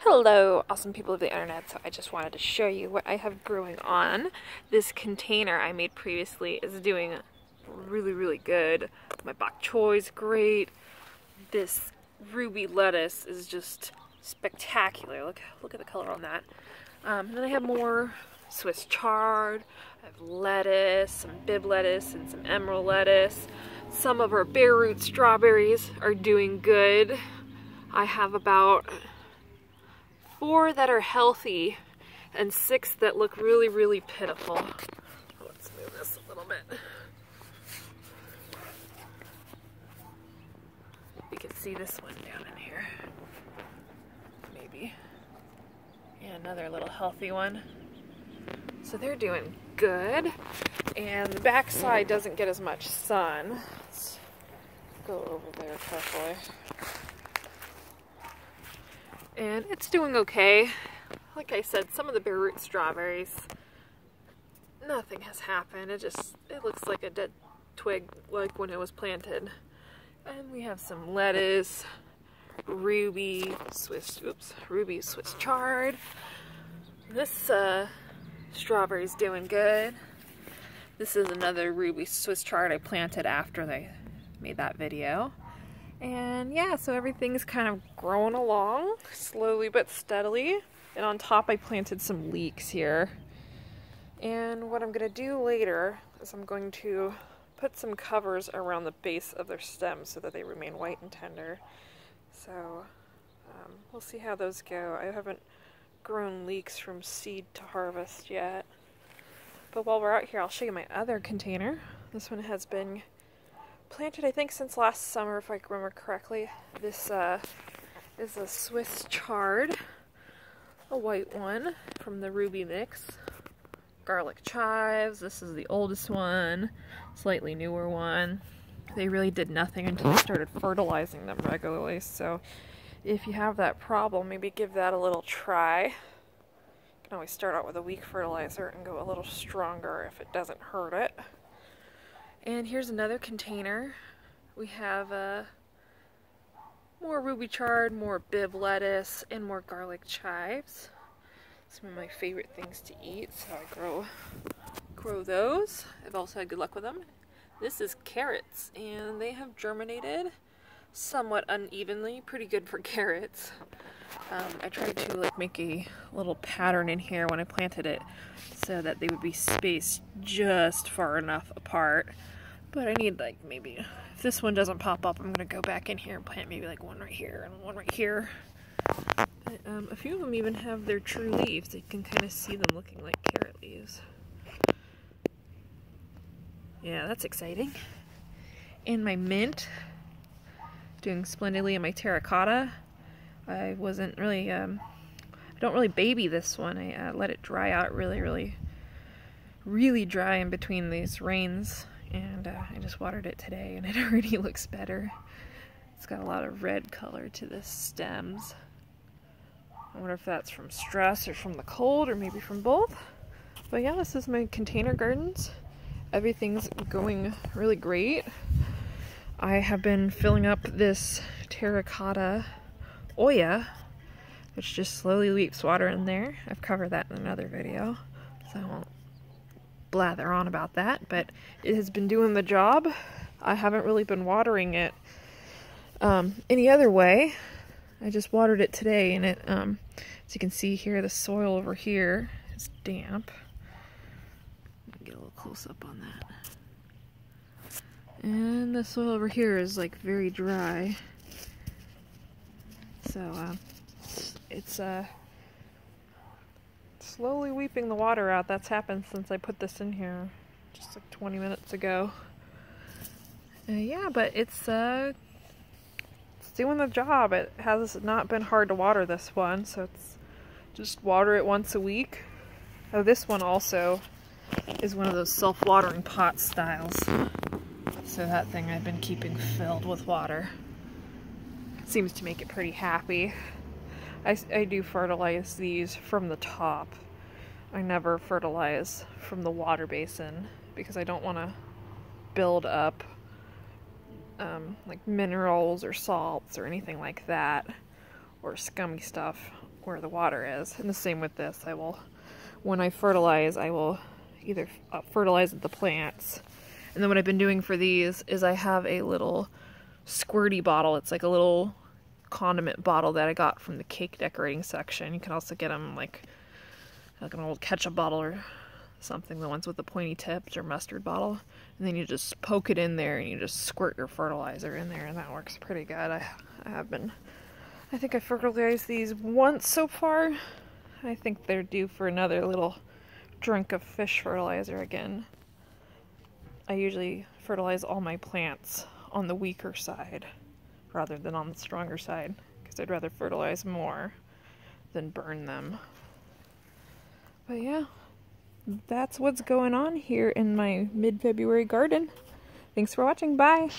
Hello, awesome people of the internet. So I just wanted to show you what I have growing on. This container I made previously is doing really good. My bok choy is great. This ruby lettuce is just spectacular. Look at the color on that. And then I have more Swiss chard. I have lettuce, some bib lettuce, and some emerald lettuce. Some of our bare root strawberries are doing good. I have about 4 that are healthy and 6 that look really pitiful. Let's move this a little bit. You can see this one down in here. Maybe. Yeah, another little healthy one. So they're doing good. And the back side doesn't get as much sun. Let's go over there carefully. And it's doing okay. Like I said, some of the bare root strawberries, nothing has happened. It looks like a dead twig like when it was planted. And we have some lettuce, ruby Swiss chard. This strawberry's doing good. This is another ruby Swiss chard I planted after they made that video. And yeah, so everything's kind of growing along, slowly but steadily. And on top I planted some leeks here. And what I'm going to do later is I'm going to put some covers around the base of their stems so that they remain white and tender. So we'll see how those go. I haven't grown leeks from seed to harvest yet. But while we're out here, I'll show you my other container. This one has been planted, I think, since last summer, if I remember correctly. This is a Swiss chard, a white one from the ruby mix. Garlic chives, this is the oldest one, slightly newer one. They really did nothing until I started fertilizing them regularly, so if you have that problem, maybe give that a little try. You can always start out with a weak fertilizer and go a little stronger if it doesn't hurt it. And here's another container. We have more ruby chard, more bib lettuce, and more garlic chives. Some of my favorite things to eat, so I grow those. I've also had good luck with them. This is carrots, and they have germinated somewhat unevenly. Pretty good for carrots. I tried to make a little pattern in here when I planted it so that they would be spaced just far enough apart. But I need maybe, if this one doesn't pop up, I'm going to go back in here and plant maybe one right here and one right here. A few of them even have their true leaves. You can kind of see them looking like carrot leaves. Yeah, that's exciting. And my mint, doing splendidly. In my terracotta, I wasn't really, I don't really baby this one. I let it dry out really dry in between these rains. And I just watered it today, and it already looks better. It's got a lot of red color to the stems. I wonder if that's from stress or from the cold, or maybe from both. But yeah, this is my container gardens. Everything's going really great. I have been filling up this terracotta Oya, which just slowly leaks water in there. I've covered that in another video, so I won't blather on about that, but it has been doing the job. I haven't really been watering it any other way. I just watered it today, and it, as you can see here, the soil over here is damp. Let me get a little close up on that. And the soil over here is very dry. So it's slowly weeping the water out. That's happened since I put this in here just 20 minutes ago. Yeah, but it's doing the job. It has not been hard to water this one, so it's just water it once a week. Oh, this one also is one of those self-watering pot styles. So that thing I've been keeping filled with water. Seems to make it pretty happy. I do fertilize these from the top. I never fertilize from the water basin because I don't want to build up minerals or salts or anything like that, or scummy stuff where the water is. And the same with this. When I fertilize, I will either fertilize the plants. And then what I've been doing for these is I have a little squirty bottle. It's like a little condiment bottle that I got from the cake decorating section. You can also get them like an old ketchup bottle or something, the ones with the pointy tips, or mustard bottle. And then you just poke it in there and you just squirt your fertilizer in there, and that works pretty good. I think I fertilized these once so far. I think they're due for another little drink of fish fertilizer again. I usually fertilize all my plants on the weaker side rather than on the stronger side, because I'd rather fertilize more than burn them. But yeah, that's what's going on here in my mid-February garden. Thanks for watching. Bye!